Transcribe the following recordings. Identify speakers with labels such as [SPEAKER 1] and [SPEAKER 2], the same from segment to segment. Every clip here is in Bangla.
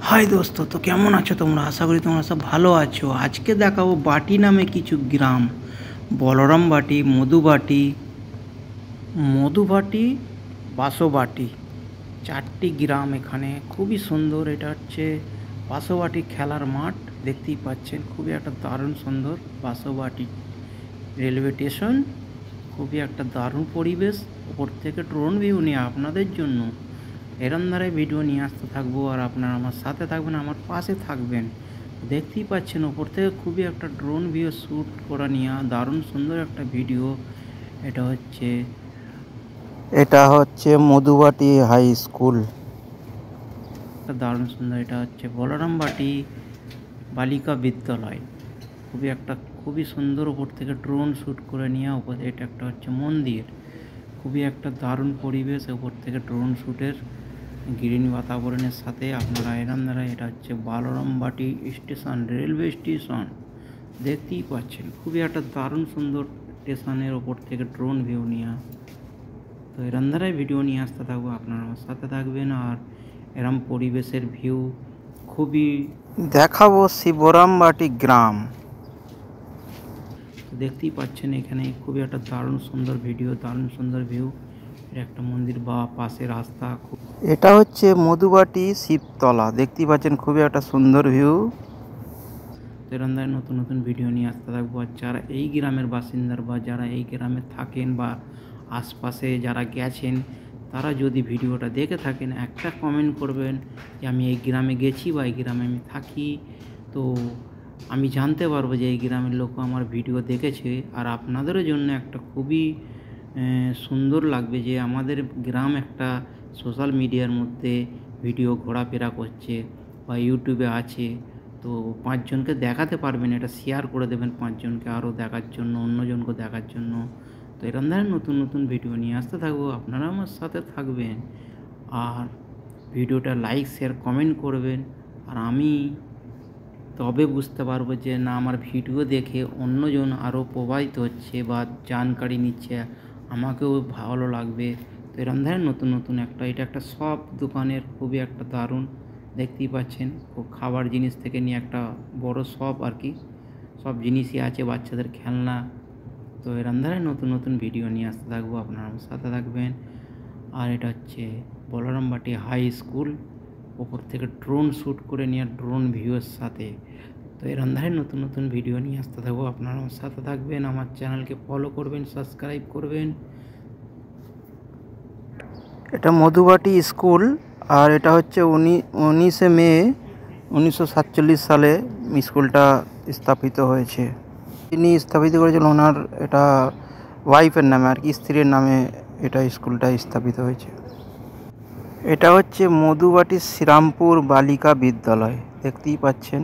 [SPEAKER 1] हाय दोस्तों, तो केमन आछो तोमरा? आशा करी तोमरा सब भालो आछो। आज के देखाबो बाटी नामे किछु ग्राम, बलराम बाटी, मधुबाटी, बासोबाटी, चारटी ग्राम एखाने खूबই সুন্দর। এটা হচ্ছে বাসোবাটি খেলার মাঠ, দেখতেই পাচ্ছেন খুবই একটা দারুণ সুন্দর বাসোবাটি রেলওয়ে স্টেশন। খুবই একটা দারুণ পরিবেশ। উপর থেকে ড্রোন ভিউ নিয়ে আপনাদের জন্য এরম ধারায় ভিডিও নিয়ে আসতে থাকবো, আর আপনারা আমার সাথে থাকবেন, আমার পাশে থাকবেন। দেখতেই পাচ্ছেন ওপর থেকে খুবই একটা ড্রোন ভিউ শ্যুট করা নিয়ে দারুণ সুন্দর একটা ভিডিও। এটা হচ্ছে মধুবাটি হাই স্কুল, দারুণ সুন্দর। এটা হচ্ছে বলরামবাটি বালিকা বিদ্যালয়। খুবই সুন্দর ওপর থেকে ড্রোন শ্যুট করে নিয়ে উপরে। এটা একটা হচ্ছে মন্দির, খুবই একটা দারুণ পরিবেশ ওপর থেকে ড্রোন শ্যুটের গ্রিন বাতাবরণের সাথে আপনারা এরম দ্বারা। এটা হচ্ছে বলরামবাটি স্টেশন, রেলওয়ে স্টেশন, দেখতেই পাচ্ছেন খুবই একটা দারুণ সুন্দর স্টেশনের ওপর থেকে ড্রোন ভিউ নিয়ে। তো এরম দ্বারাই ভিডিও নিয়ে আসতে থাকবো, আপনারা আমার সাথে থাকবেন। আর এরম পরিবেশের ভিউ খুবই দেখাবো। শিবরামবাটি গ্রাম দেখতেই পাচ্ছেন এখানে খুবই একটা দারুণ সুন্দর ভিডিও, দারুণ সুন্দর ভিউ। একটা মন্দির বা পাশে রাস্তা। এটা হচ্ছে মধুবাটি শিবতলা, দেখতেই পাচ্ছেন খুবই একটা সুন্দর ভিউ। এরম ধরনের নতুন নতুন ভিডিও নিয়ে আসতে থাকবো। আর যারা এই গ্রামের বাসিন্দার বা যারা এই গ্রামে থাকেন বা আশপাশে যারা গেছেন, তারা যদি ভিডিওটা দেখে থাকেন একটা কমেন্ট করবেন যে আমি এই গ্রামে গেছি বা এই গ্রামে আমি থাকি। তো আমি জানতে পারবো যে এই গ্রামের লোক আমার ভিডিও দেখেছে। আর আপনাদেরও জন্য একটা খুবই সুন্দর লাগবে যে আমাদের গ্রাম একটা সোশ্যাল মিডিয়ার মধ্যে ভিডিও ঘোরাফেরা করছে বা ইউটিউবে আছে। তো 5 জনকে দেখাতে পারবেন, এটা শেয়ার করে দেবেন 5 জনকে আরও দেখার জন্য, অন্যজনকে দেখার জন্য। তো এরকম ধরনের নতুন নতুন ভিডিও নিয়ে আসতে থাকবো, আপনারা আমার সাথে থাকবেন। আর ভিডিওটা লাইক শেয়ার কমেন্ট করবেন। আর আমি তবে বুঝতে পারবো যে না, আমার ভিডিও দেখে অন্যজন আরও প্রভাবিত হচ্ছে বা জানকারি নিচ্ছে, আমাকেও ভালো লাগবে। তো এরকম ধরনের নতুন নতুন এটা একটা শপ দোকানের খুবই একটা দারুণ, দেখতেই পাচ্ছেন খাবার জিনিস থেকে নিয়ে একটা বড় শপ আর কি। সব জিনিসই আছে, বাচ্চাদের খেলনা। তো এরকম ধরনের নতুন নতুন ভিডিও নিয়ে আসতে থাকবো, আপনারা আমার সাথে থাকবেন। আর এটা হচ্ছে বলরামবাটি হাই স্কুল, ওপর থেকে ড্রোন শ্যুট করে নিয়ে ড্রোন ভিউয়ের সাথে। তো এরকম ধরনের নতুন নতুন ভিডিও নিয়ে আসতে থাকবো, আপনারা আমার সাথে থাকবেন। আমার চ্যানেলকে ফলো করবেন, সাবস্ক্রাইব করবেন। এটা মধুবাটি স্কুল, আর এটা হচ্ছে 19শে মে 1947 সালে স্কুলটা স্থাপিত হয়েছে। তিনি স্থাপিত করেছিলেন ওনার এটা ওয়াইফের নামে আর কি, স্ত্রীর নামে এটা স্কুলটা স্থাপিত হয়েছে। এটা হচ্ছে মধুবাটি শ্রীরামপুর বালিকা বিদ্যালয়, দেখতেই পাচ্ছেন।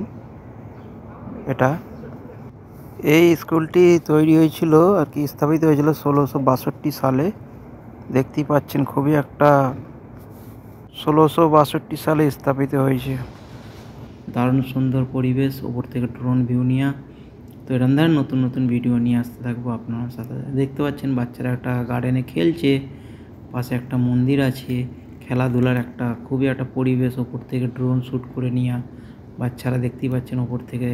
[SPEAKER 1] এই স্কুলটি তৈরি হয়েছিল আর কি, স্থাপিত হয়েছিল 1662 সালে। দেখতেই পাচ্ছেন খুবই একটা 1662 সালে স্থাপিত হয়েছে। দারুণ সুন্দর পরিবেশ, ওপর থেকে ড্রোন ভিউ নিয়ে। তো এরকম ধরনের নতুন নতুন ভিডিও নিয়ে আসতে থাকবো আপনার সাথে। দেখতে পাচ্ছেন বাচ্চারা একটা গার্ডেনে খেলছে, পাশে একটা মন্দির আছে, খেলাধুলার একটা খুবই একটা পরিবেশ। ওপর থেকে ড্রোন শ্যুট করে নিয়ে বাচ্চারা দেখতেই পাচ্ছেন, ওপর থেকে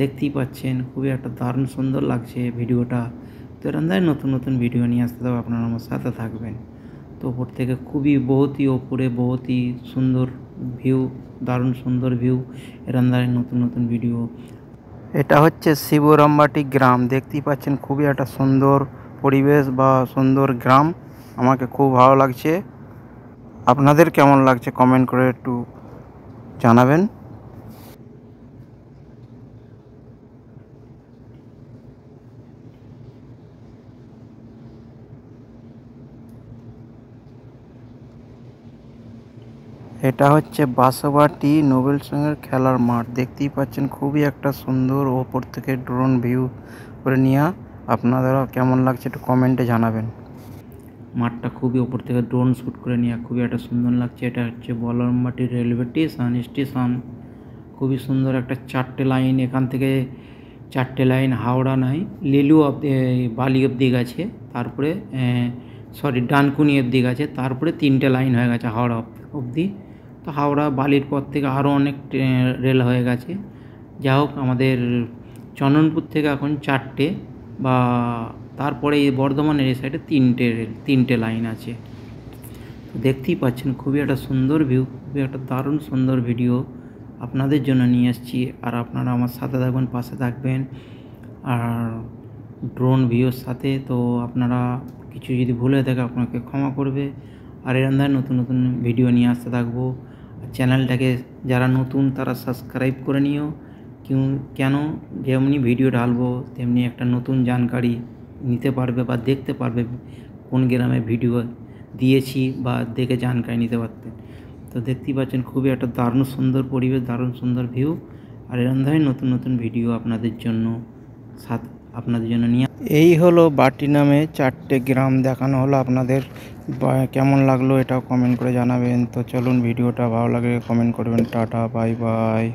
[SPEAKER 1] দেখতেই পাচ্ছেন খুবই একটা দারুণ সুন্দর লাগছে ভিডিওটা। তো এরকম ধরনের নতুন নতুন ভিডিও নিয়ে আসতে থাকবো, আপনারা আমার সাথে থাকবেন। তো ওপর থেকে খুবই বহুতই ওপরে বহুতই সুন্দর ভিউ, দারুণ সুন্দর ভিউ। এরকম ধরনের নতুন নতুন ভিডিও। এটা হচ্ছে শিবরামবাটি গ্রাম, দেখতেই পাচ্ছেন খুবই একটা সুন্দর পরিবেশ বা সুন্দর গ্রাম। আমাকে খুব ভালো লাগছে। আপনাদের কেমন লাগছে কমেন্ট করে একটু জানাবেন। এটা হচ্ছে বাসোবাটি নোবেল সঙ্গের খেলার মাঠ, দেখতেই পাচ্ছেন খুবই একটা সুন্দর। ওপর থেকে ড্রোন ভিউ করে নিয়ে আপনাদেরও কেমন লাগছে একটু কমেন্টে জানাবেন। মাঠটা খুবই ওপর থেকে ড্রোন শ্যুট করে নিয়ে খুবই একটা সুন্দর লাগছে। এটা হচ্ছে বলরামবাটি রেলওয়ে স্টেশন, খুবই সুন্দর একটা 4টে লাইন, এখান থেকে 4টে লাইন হাওড়া নয় লেলু বালি অব্দি গেছে, তারপরে ডানকুনি অব্দি গেছে, তারপরে 3টে লাইন হয়ে গেছে হাওড়া অবধি। তো হাওড়া বালির পর থেকে আরও অনেক রেল হয়ে গেছে। যা হোক, আমাদের চন্দনপুর থেকে এখন 4টে, বা তারপরে এই বর্ধমানের এই সাইডে 3টে লাইন আছে। তো দেখতেই পাচ্ছেন খুবই একটা সুন্দর ভিউ, খুবই একটা দারুণ সুন্দর ভিডিও আপনাদের জন্য নিয়ে এসেছি। আর আপনারা আমার সাথে থাকবেন, পাশে থাকবেন, আর ড্রোন ভিউর সাথে। তো আপনারা কিছু যদি ভুল হয়ে থাকে আপনাকে ক্ষমা করবে। আর এরকম ধরনের নতুন নতুন ভিডিও নিয়ে আসতে থাকবো। চ্যানেলটাকে যারা নতুন তারা সাবস্ক্রাইব করে নিও। কেন, যেমনি ভিডিও ঢালবো তেমনি একটা নতুন জানকারি নিতে পারবে বা দেখতে পারবে কোন গ্রামে ভিডিও দিয়েছি, বা দেখে জানকারি নিতে পারতেন। তো দেখতেই পাচ্ছেন খুবই একটা দারুণ সুন্দর পরিবেশ, দারুণ সুন্দর ভিউ। আর এরকম ধরনের নতুন নতুন ভিডিও আপনাদের জন্য নিয়ে এই হলো বাটি নামে 4টে গ্রাম দেখানো হলো আপনাদের। কেমন লাগলো এটাও কমেন্ট করে জানাবেন। তো চলুন, ভিডিওটা ভালো লাগে কমেন্ট করবেন। Tata, bye bye.